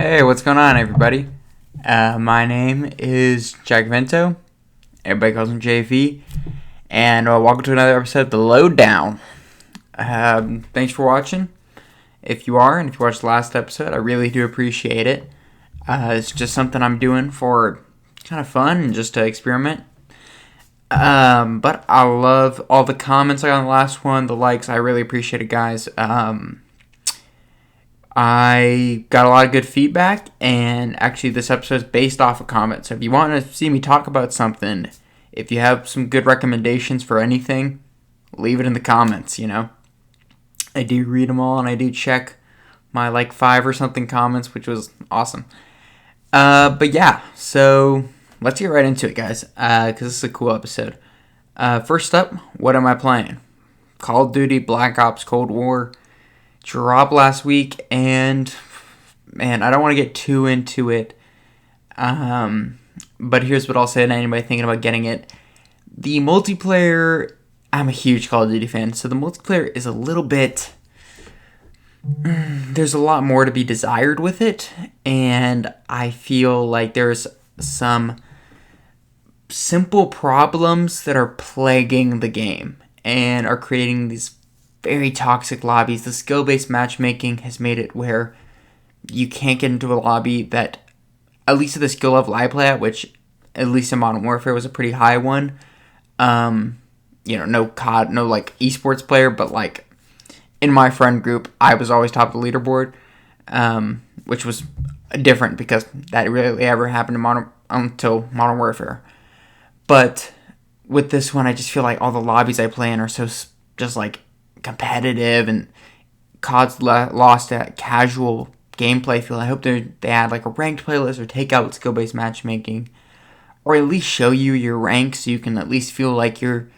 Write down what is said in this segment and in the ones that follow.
Hey, what's going on, everybody? My name is Jack Vento. Everybody calls me JV. And welcome to another episode of The Lowdown. Thanks for watching. If you are, and if you watched the last episode, I really do appreciate it. It's just something I'm doing for kind of fun and just to experiment. But I love all the comments I got on the last one, the likes. I really appreciate it, guys. I got a lot of good feedback, and actually this episode is based off a comment. So if you want to see me talk about something, if you have some good recommendations for anything, leave it in the comments, I do read them all, and I do check my 5 or something comments, which was awesome. But yeah, so let's get right into it, guys, because this is a cool episode. First up, what am I playing? Call of Duty Black Ops Cold War dropped last week, and man, I don't want to get too into it, but here's what I'll say to anybody thinking about getting it. The multiplayer, I'm a huge Call of Duty fan, so the multiplayer is a little bit, there's a lot more to be desired with it, and I feel like there's some simple problems that are plaguing the game and are creating these very toxic lobbies. The skill-based matchmaking has made it where you can't get into a lobby that, at least at the skill level I play at, which at least in Modern Warfare was a pretty high one. No COD, no esports player, but in my friend group, I was always top of the leaderboard, which was different because that rarely ever happened until Modern Warfare. But with this one, I just feel like all the lobbies I play in are so just competitive, and COD's lost that casual gameplay feel. I hope they add a ranked playlist or take out skill-based matchmaking, or at least show you your rank so you can at least feel like you're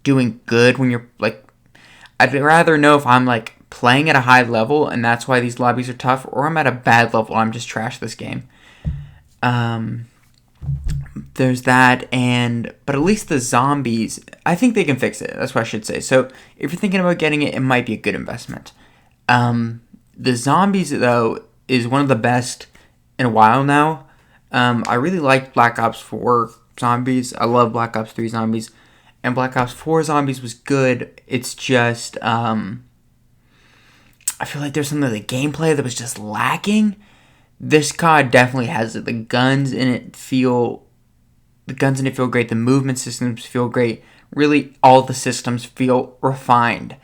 doing good when you're I'd rather know if I'm playing at a high level and that's why these lobbies are tough, or I'm at a bad level, I'm just trash this game. There's that, but at least the zombies, I think they can fix it. That's what I should say. So if you're thinking about getting it, it might be a good investment. The zombies, though, is one of the best in a while now. I really liked Black Ops 4 zombies. I love Black Ops 3 zombies. And Black Ops 4 zombies was good. It's just, I feel like there's something in the gameplay that was just lacking. This COD definitely has it. The guns in it feel great. The movement systems feel great. Really, all the systems feel refined.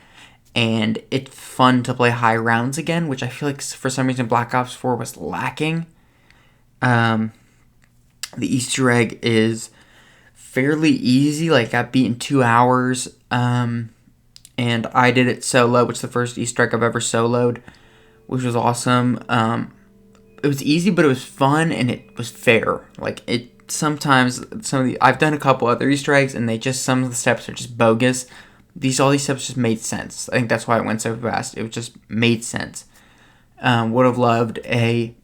And it's fun to play high rounds again, which I feel like for some reason Black Ops 4 was lacking. The Easter egg is fairly easy. Got beat in 2 hours. And I did it solo, which is the first Easter egg I've ever soloed, which was awesome. It was easy, but it was fun, and it was fair. Sometimes I've done a couple other Easter eggs, and some of the steps are just bogus. All these steps just made sense. I think that's why it went so fast. It just made sense. Would have loved a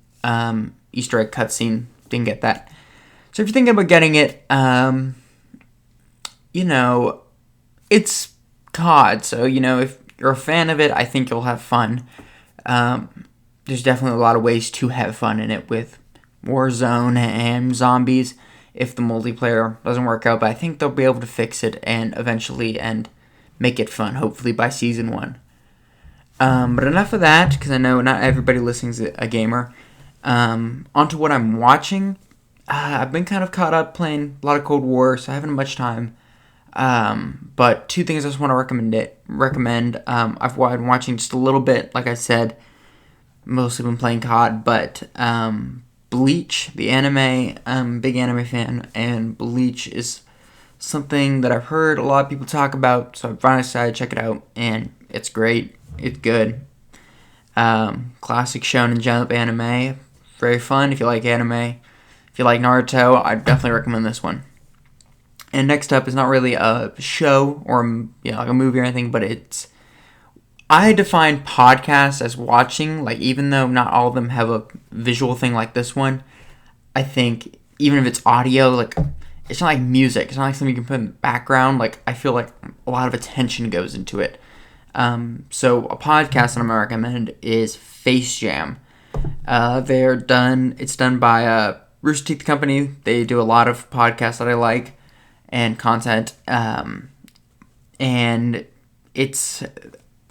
Easter egg cutscene. Didn't get that. So if you're thinking about getting it, it's COD. So if you're a fan of it, I think you'll have fun. There's definitely a lot of ways to have fun in it with Warzone and zombies if the multiplayer doesn't work out, but I think they'll be able to fix it and eventually make it fun, hopefully by Season 1. But enough of that, because I know not everybody listening is a gamer. Onto what I'm watching. I've been kind of caught up playing a lot of Cold War, so I haven't had much time. But 2 things I just want to recommend. I've been watching just a little bit, like I said. Mostly been playing COD, but Bleach, the anime, big anime fan, and Bleach is something that I've heard a lot of people talk about, so I finally decided to check it out, and it's great. It's good. Classic shonen jump anime, very fun if you like anime. If you like Naruto, I'd definitely recommend this one. And next up is not really a show or a movie or anything, but I define podcasts as watching, even though not all of them have a visual thing like this one. I think even if it's audio, it's not like music. It's not like something you can put in the background. I feel like a lot of attention goes into it. So a podcast that I'm going to recommend is Face Jam. It's done by Rooster Teeth Company. They do a lot of podcasts that I like and content. And it's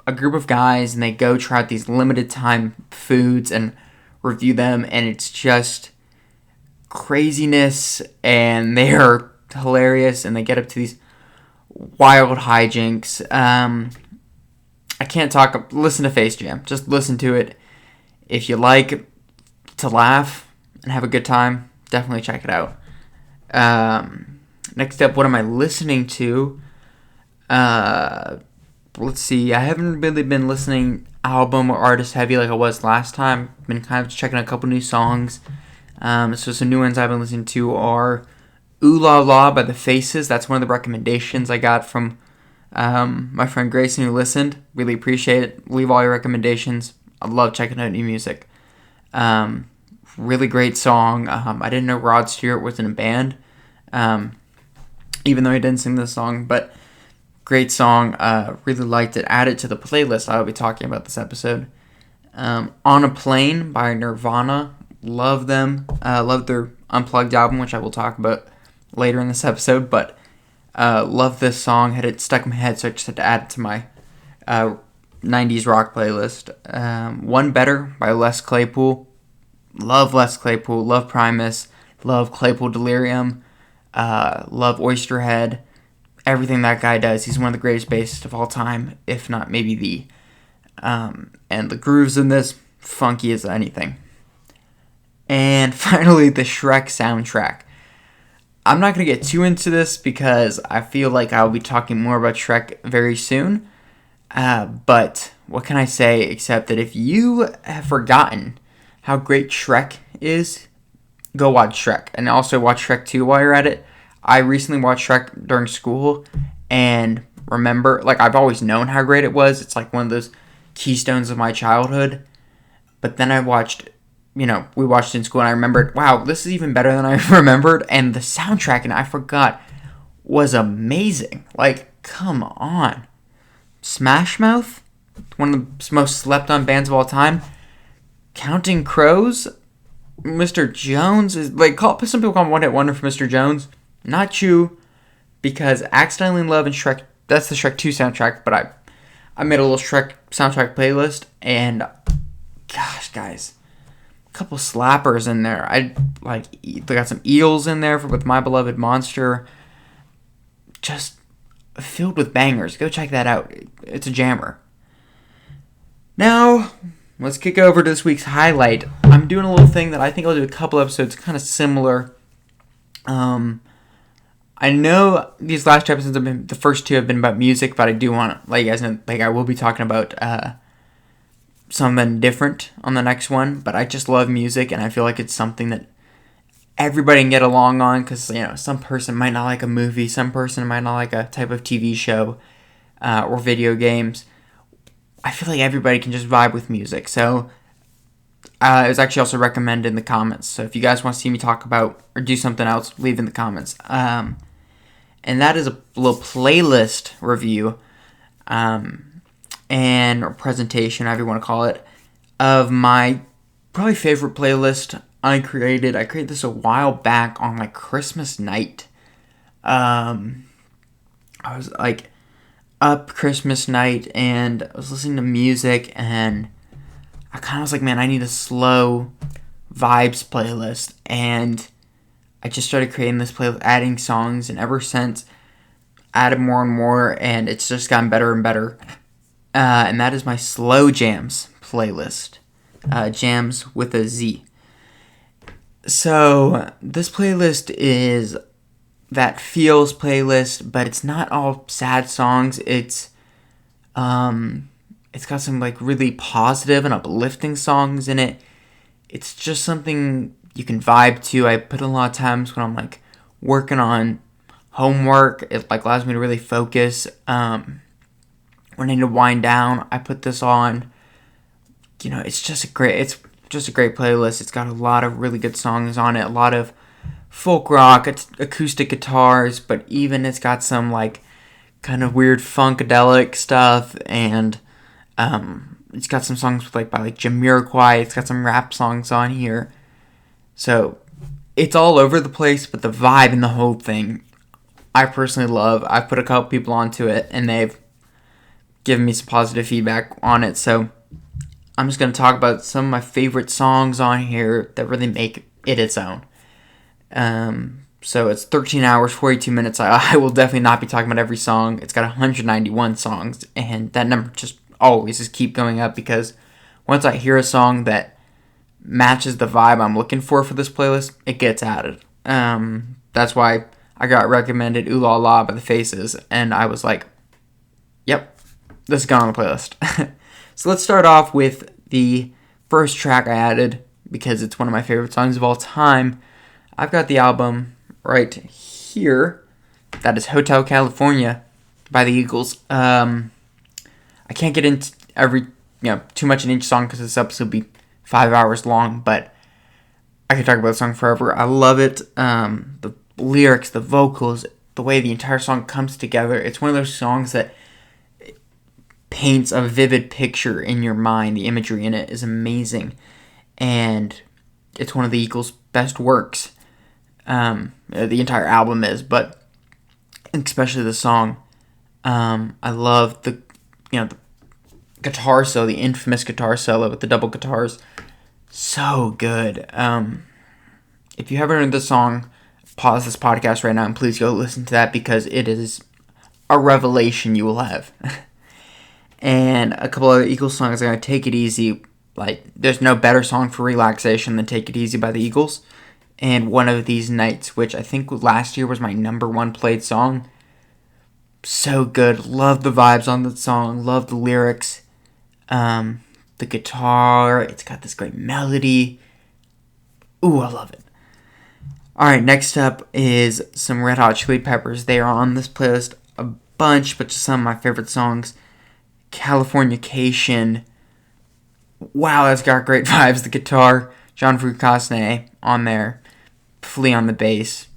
a group of guys, and they go try out these limited time foods and review them, and it's just craziness, and they are hilarious, and they get up to these wild hijinks. I can't talk. Listen to Face Jam. Just listen to it. If you like to laugh and have a good time, definitely check it out. Next up, what am I listening to? Let's see. I haven't really been listening album or artist heavy like I was last time. Been kind of checking a couple new songs. So some new ones I've been listening to are Ooh La La by The Faces. That's one of the recommendations I got from my friend Grayson who listened. Really appreciate it. Leave all your recommendations. I love checking out new music. Really great song. I didn't know Rod Stewart was in a band, even though he didn't sing this song, but great song. Really liked it. Add it to the playlist I'll be talking about this episode. On a Plane by Nirvana. Love them. Love their Unplugged album, which I will talk about later in this episode, but love this song. Had it stuck in my head, so I just had to add it to my 90s rock playlist. One Better by Les Claypool. Love Les Claypool. Love Primus. Love Claypool Delirium. Love Oysterhead. Everything that guy does. He's one of the greatest bassists of all time, if not maybe the. And the grooves in this, funky as anything. And finally, the Shrek soundtrack. I'm not going to get too into this because I feel like I'll be talking more about Shrek very soon. But what can I say except that if you have forgotten how great Shrek is, go watch Shrek. And also watch Shrek 2 while you're at it. I recently watched Shrek during school and remember, like, I've always known how great it was. It's like one of those keystones of my childhood. But then I watched, we watched it in school and I remembered, wow, this is even better than I remembered. And the soundtrack, and I forgot, was amazing. Like, come on. Smash Mouth, one of the most slept on bands of all time. Counting Crows, Mr. Jones is like, some people call him One Hit Wonder for Mr. Jones. Not true, because Accidentally in Love and Shrek, that's the Shrek 2 soundtrack, but I made a little Shrek soundtrack playlist, and gosh, guys, a couple slappers in there. They got some Eels in there with My Beloved Monster. Just filled with bangers. Go check that out. It's a jammer. Now, let's kick over to this week's highlight. I'm doing a little thing that I think I'll do a couple episodes kind of similar. I know these last two episodes the first two have been about music, but I do want to let you guys know, I will be talking about something different on the next one. But I just love music, and I feel like it's something that everybody can get along on, because some person might not like a movie, some person might not like a type of TV show or video games. I feel like everybody can just vibe with music. So it was actually also recommended in the comments. So if you guys want to see me talk about or do something else, leave in the comments. And that is a little playlist review or presentation, however you want to call it, of my probably favorite playlist I created. I created this a while back on like Christmas night. I was like up Christmas night and I was listening to music and I kind of was like, man, I need a slow vibes playlist. And I just started creating this playlist, adding songs, and ever since, added more and more, and it's just gotten better and better. And that is my Slow Jams playlist. Jamz with a Z. So, this playlist is that feels playlist, but it's not all sad songs. It's got some like really positive and uplifting songs in it. It's just something you can vibe to. I put in a lot of times when I'm like working on homework. It like allows me to really focus. When I need to wind down, I put this on. It's just a great playlist. It's got a lot of really good songs on it. A lot of folk rock, acoustic guitars, but even it's got some like kind of weird funkadelic stuff and It's got some songs by Jamiroquai. It's got some rap songs on here. So it's all over the place, but the vibe and the whole thing, I personally love. I've put a couple people onto it, and they've given me some positive feedback on it. So I'm just going to talk about some of my favorite songs on here that really make it its own. So it's 13 hours, 42 minutes. I will definitely not be talking about every song. It's got 191 songs, and that number just always just keep going up, because once I hear a song that matches the vibe I'm looking for this playlist, it gets added. That's why I got recommended Ooh La La by The Faces, and I was like, yep, this is going on the playlist. So let's start off with the first track I added, because it's one of my favorite songs of all time. I've got the album right here. That is Hotel California by the Eagles. I can't get into too much in each song, because this episode will be 5 hours long, but I could talk about the song forever. I love it. The lyrics, the vocals, the way the entire song comes together. It's one of those songs that paints a vivid picture in your mind. The imagery in it is amazing, and it's one of the Eagles' best works. The entire album is, but especially the song. I love the guitar solo, the infamous guitar solo with the double guitars. So good. If you haven't heard the song, pause this podcast right now and please go listen to that, because it is a revelation you will have. And a couple other Eagles songs are going to Take It Easy. There's no better song for relaxation than Take It Easy by the Eagles. And One of These Nights, which I think last year was my number one played song. So good. Love the vibes on the song. Love the lyrics. The guitar. It's got this great melody. Ooh, I love it. Alright, next up is some Red Hot Chili Peppers. They are on this playlist a bunch, but just some of my favorite songs. Californication. Wow, that's got great vibes. The guitar. John Frusciante on there. Flea on the bass.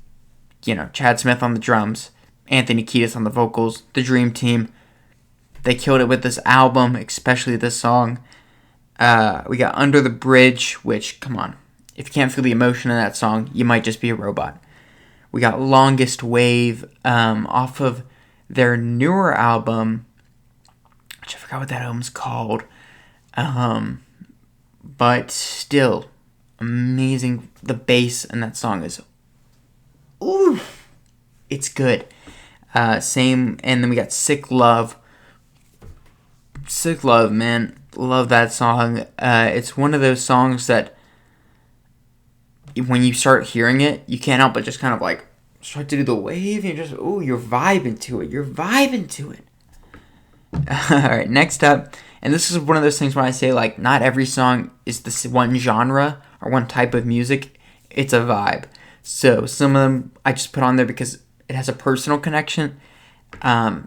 Chad Smith on the drums. Anthony Kiedis on the vocals. The Dream Team. They killed it with this album, especially this song. We got Under the Bridge, which, come on. If you can't feel the emotion in that song, you might just be a robot. We got Longest Wave off of their newer album, which I forgot what that album's called. But still, amazing. The bass in that song is, ooh, it's good. And then we got Sick Love. Sick Love, man. Love that song. It's one of those songs that when you start hearing it, you can't help but just kind of start to do the wave, and you're vibing to it. You're vibing to it. Alright, next up, and this is one of those things when I say, not every song is this one genre or one type of music. It's a vibe. So some of them I just put on there because it has a personal connection,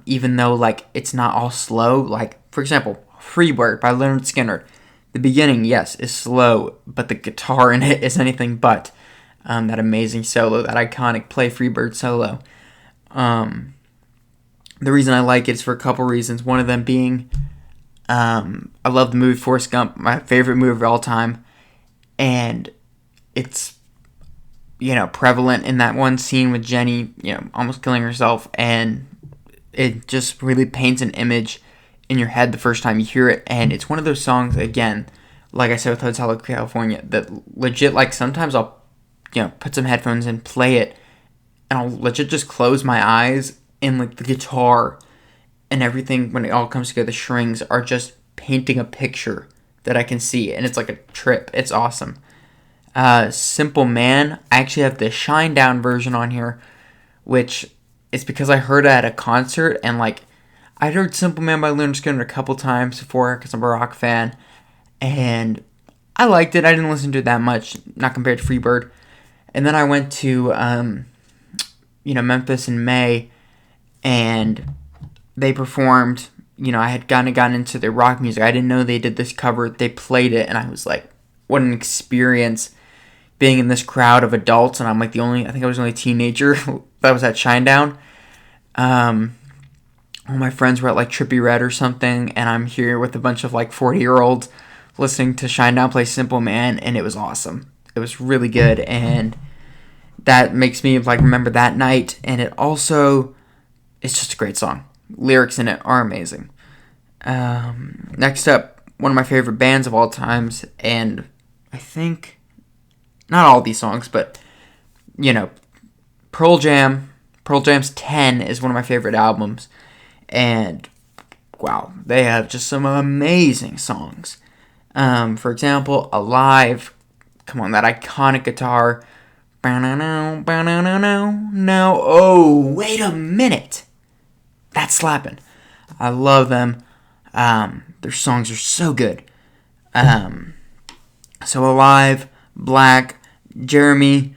even though, it's not all slow. For example, Freebird by Leonard Skinner. The beginning, yes, is slow, but the guitar in it is anything but. That amazing solo, that iconic Play Freebird solo. The reason I like it is for a couple reasons. One of them being, I love the movie Forrest Gump, my favorite movie of all time. And it's, prevalent in that one scene with Jenny, almost killing herself. And it just really paints an image in your head the first time you hear it. And it's one of those songs, again, like I said with Hotel California, that legit, sometimes I'll, put some headphones in, play it, and I'll legit just close my eyes, and the guitar and everything, when it all comes together, the strings are just painting a picture that I can see, and it's like a trip. It's awesome. Simple Man, I actually have the Shine Down version on here, which is because I heard it at a concert, and I'd heard Simple Man by Leonard Skinner a couple times before, because I'm a rock fan, and I liked it. I didn't listen to it that much, not compared to Freebird. And then I went to, Memphis in May, and they performed. I had kind of gotten into their rock music. I didn't know they did this cover. They played it, and I was like, what an experience being in this crowd of adults. And I'm I think I was the only teenager that was at Shinedown. all my friends were at like Trippie Red or something, and I'm here with a bunch of like 40-year-olds listening to Shinedown play Simple Man, and it was awesome. It was really good, and that makes me like remember that night. And it also, it's just a great song. Lyrics in it are amazing. Next up, one of my favorite bands of all times, and I think not all these songs, but you know, Pearl Jam's 10 is one of my favorite albums, and wow, they have just some amazing songs. For example, Alive, come on, that iconic guitar. No, oh, wait a minute. That's slapping. I love them. Their songs are so good. So Alive, Black, Jeremy.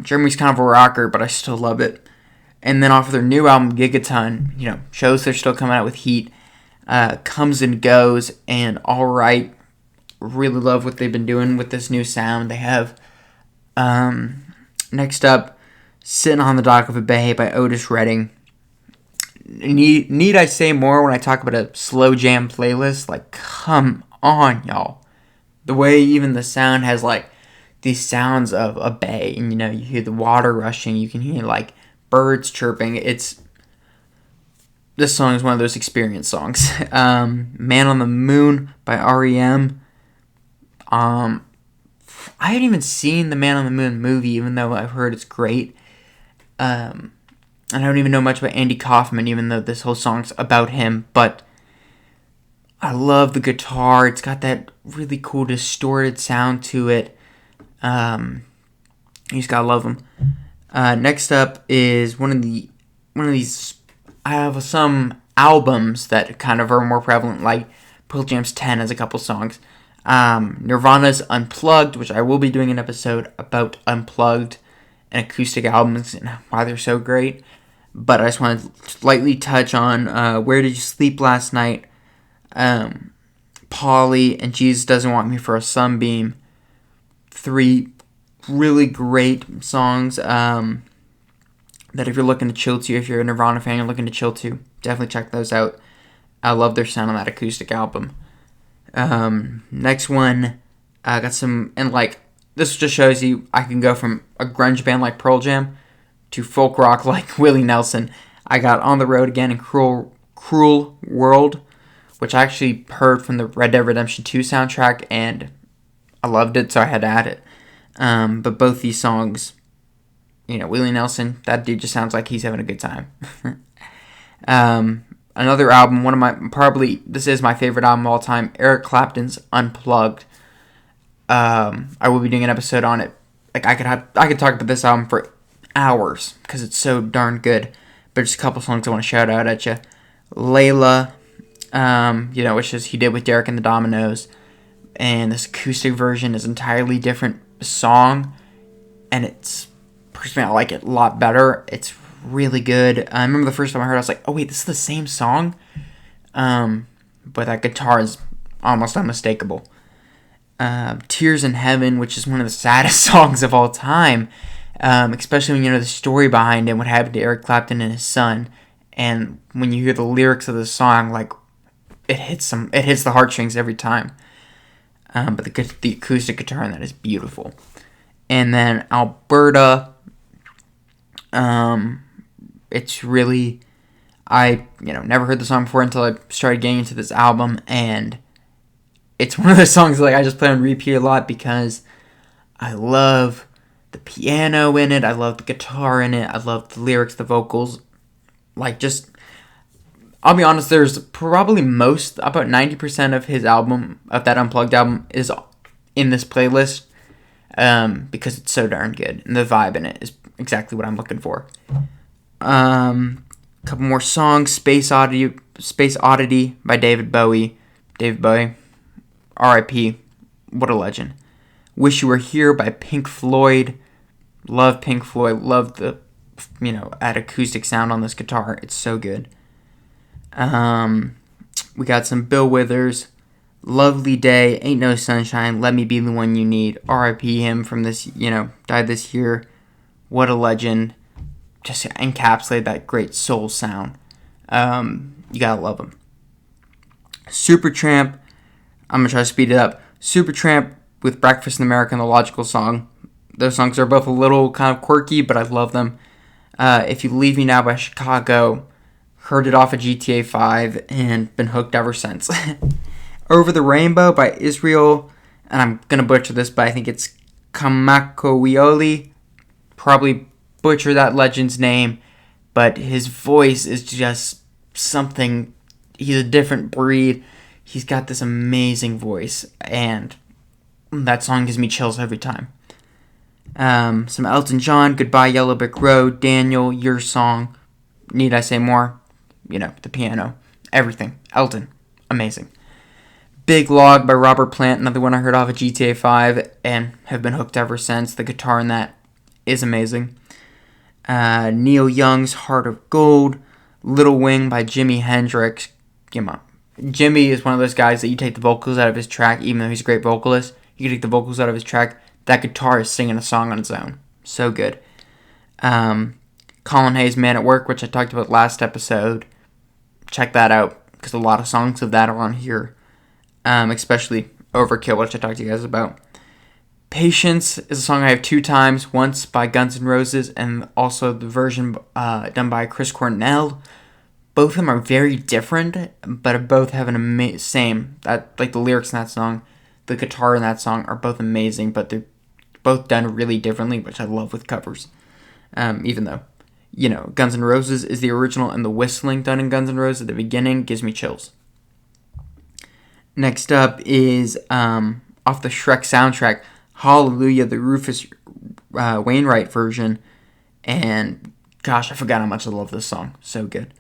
Jeremy's kind of a rocker, but I still love it. And then off of their new album, Gigaton, shows they're still coming out with heat. Comes and Goes, and Alright. Really love what they've been doing with this new sound. They have, next up, Sitting on the Dock of a Bay by Otis Redding. Need I say more when I talk about a slow jam playlist? Like, come on, y'all. The way even the sound has, like, these sounds of a bay, and, you hear the water rushing, you can hear, like, birds chirping. This song is one of those experience songs. Man on the Moon by R.E.M. I haven't even seen the Man on the Moon movie, even though I've heard it's great. And I don't even know much about Andy Kaufman, even though this whole song's about him. But I love the guitar. It's got that really cool distorted sound to it. You just gotta love them. Next up is one of these. I have some albums that kind of are more prevalent, like Pearl Jam's 10 has a couple songs. Nirvana's Unplugged, which I will be doing an episode about Unplugged and acoustic albums and why they're so great. But I just want to lightly touch on Where Did You Sleep Last Night, Polly, and Jesus Doesn't Want Me for a Sunbeam. 3 really great songs that if you're looking to chill to, if you're a Nirvana fan, you're looking to chill to, definitely check those out. I love their sound on that acoustic album. Next one, I got some, and like, this just shows you I can go from a grunge band like Pearl Jam to folk rock like Willie Nelson. I got On the Road Again and Cruel World, which I actually heard from the Red Dead Redemption 2 soundtrack, and I loved it, so I had to add it. But both these songs, Willie Nelson, that dude just sounds like he's having a good time. Another album, this is my favorite album of all time, Eric Clapton's Unplugged. I will be doing an episode on it. Like, I could talk about this album for hours because it's so darn good. But just a couple songs I want to shout out at you. Layla, which is he did with Derek and the Dominoes, and this acoustic version is an entirely different song, and personally I like it a lot better. It's really good. I remember the first time I heard it, I was like, oh wait, this is the same song? But that guitar is almost unmistakable. Tears in Heaven, which is one of the saddest songs of all time, especially when you know the story behind it, what happened to Eric Clapton and his son, and when you hear the lyrics of the song, like, it hits the heartstrings every time. But the acoustic guitar in that is beautiful. And then Alberta, it's really, I never heard the song before until I started getting into this album, and it's one of those songs like I just play on repeat a lot because I love the piano in it, I love the guitar in it, I love the lyrics, the vocals, like, just, I'll be honest, there's probably about 90% of his album, of that Unplugged album, is in this playlist, because it's so darn good, and the vibe in it is exactly what I'm looking for. Couple more songs. Space Oddity by David Bowie. R.I.P. What a legend. Wish You Were Here by Pink Floyd. Love Pink Floyd. Love the, that acoustic sound on this guitar. It's so good. We got some Bill Withers. Lovely Day. Ain't No Sunshine. Let Me Be the One You Need. R.I.P. him from this, died this year. What a legend. Just encapsulate that great soul sound. You gotta love them. Supertramp, I'm gonna try to speed it up. Supertramp with Breakfast in America and The Logical Song. Those songs are both a little kind of quirky, but I love them. If You Leave Me Now by Chicago, heard it off of GTA 5 and been hooked ever since. Over the Rainbow by Israel, and I'm gonna butcher this, but I think it's Kamakowioli. Probably butcher that legend's name, but his voice is just something. He's a different breed. He's got this amazing voice, and that song gives me chills every time. Some Elton John, Goodbye Yellow Brick Road, Daniel, Your Song. Need I say more? The piano, everything. Elton, amazing. Big Log by Robert Plant, another one I heard off of GTA 5 and have been hooked ever since. The guitar in that is amazing. Neil Young's Heart of Gold, Little Wing by Jimi Hendrix. Jimmy is one of those guys that you take the vocals out of his track, even though he's a great vocalist. You can take the vocals out of his track. That guitar is singing a song on its own. So good. Colin Hayes' Man at Work, which I talked about last episode. Check that out, because a lot of songs of that are on here. Especially Overkill, which I talked to you guys about. Patience is a song I have 2 times. Once by Guns N' Roses, and also the version done by Chris Cornell. Both of them are very different, but both have an same. Like the lyrics in that song, the guitar in that song are both amazing, but they're both done really differently, which I love with covers. Even though, Guns N' Roses is the original, and the whistling done in Guns N' Roses at the beginning gives me chills. Next up is off the Shrek soundtrack, Hallelujah, the Rufus Wainwright version. And gosh, I forgot how much I love this song. So good.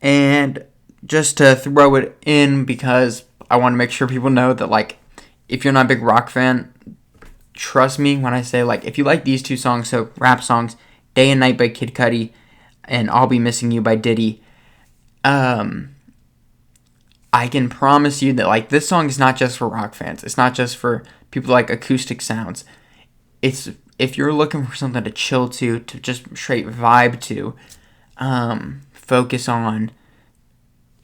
And just to throw it in, because I want to make sure people know that, if you're not a big rock fan, trust me when I say, if you like these 2 songs, so rap songs, Day and Night by Kid Cudi and I'll Be Missing You by Diddy, I can promise you that, this song is not just for rock fans. It's not just for people like acoustic sounds. It's, if you're looking for something to chill to just straight vibe to, focus on,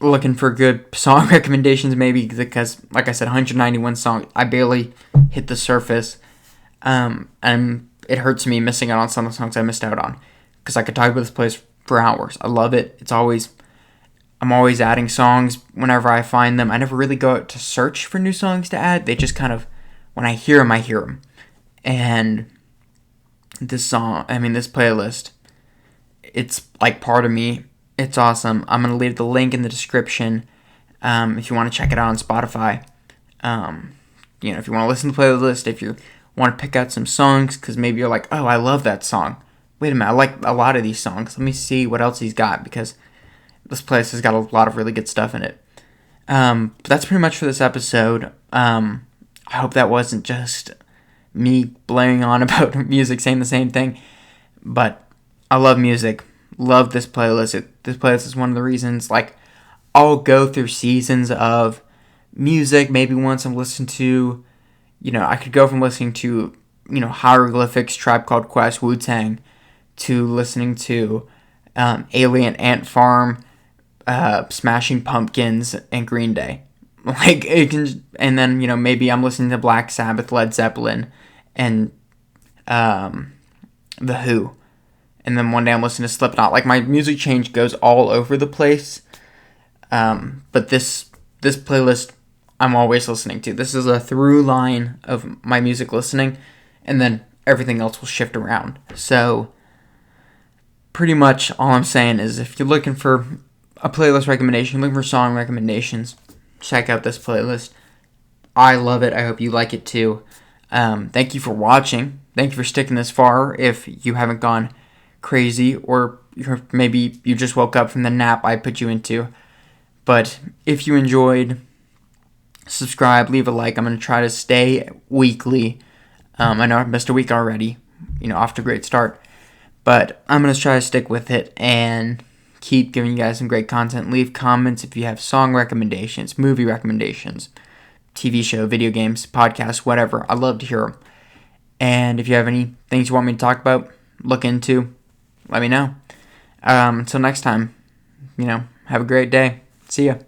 looking for good song recommendations maybe, because, like I said, 191 songs, I barely hit the surface, and it hurts me missing out on some of the songs I missed out on, because I could talk about this place for hours. I love it. I'm always adding songs whenever I find them. I never really go out to search for new songs to add. They just kind of, when I hear them, I hear them. And this playlist, it's part of me. It's awesome. I'm going to leave the link in the description if you want to check it out on Spotify. If you want to listen to the playlist, if you want to pick out some songs, because maybe you're like, oh, I love that song. Wait a minute, I like a lot of these songs. Let me see what else he's got, because this place has got a lot of really good stuff in it. But that's pretty much for this episode. I hope that wasn't just me blaring on about music, saying the same thing. But I love music. Love this playlist. This playlist is one of the reasons, I'll go through seasons of music. Maybe once I'm listening to, I could go from listening to, Hieroglyphics, Tribe Called Quest, Wu-Tang, to listening to Alien Ant Farm, Smashing Pumpkins, and Green Day. It can, and then, maybe I'm listening to Black Sabbath, Led Zeppelin, and The Who. And then one day I'm listening to Slipknot. My music change goes all over the place. But this playlist I'm always listening to. This is a through line of my music listening, and then everything else will shift around. So pretty much all I'm saying is, if you're looking for a playlist recommendation, looking for song recommendations, check out this playlist. I love it. I hope you like it too. Thank you for watching. Thank you for sticking this far. If you haven't gone crazy, or maybe you just woke up from the nap I put you into. But if you enjoyed, subscribe, leave a like. I'm going to try to stay weekly. I know I've missed a week already, off to a great start. But I'm going to try to stick with it and keep giving you guys some great content. Leave comments if you have song recommendations, movie recommendations, TV show, video games, podcasts, whatever. I'd love to hear them. And if you have any things you want me to talk about, look into, let me know. Until next time, have a great day. See ya.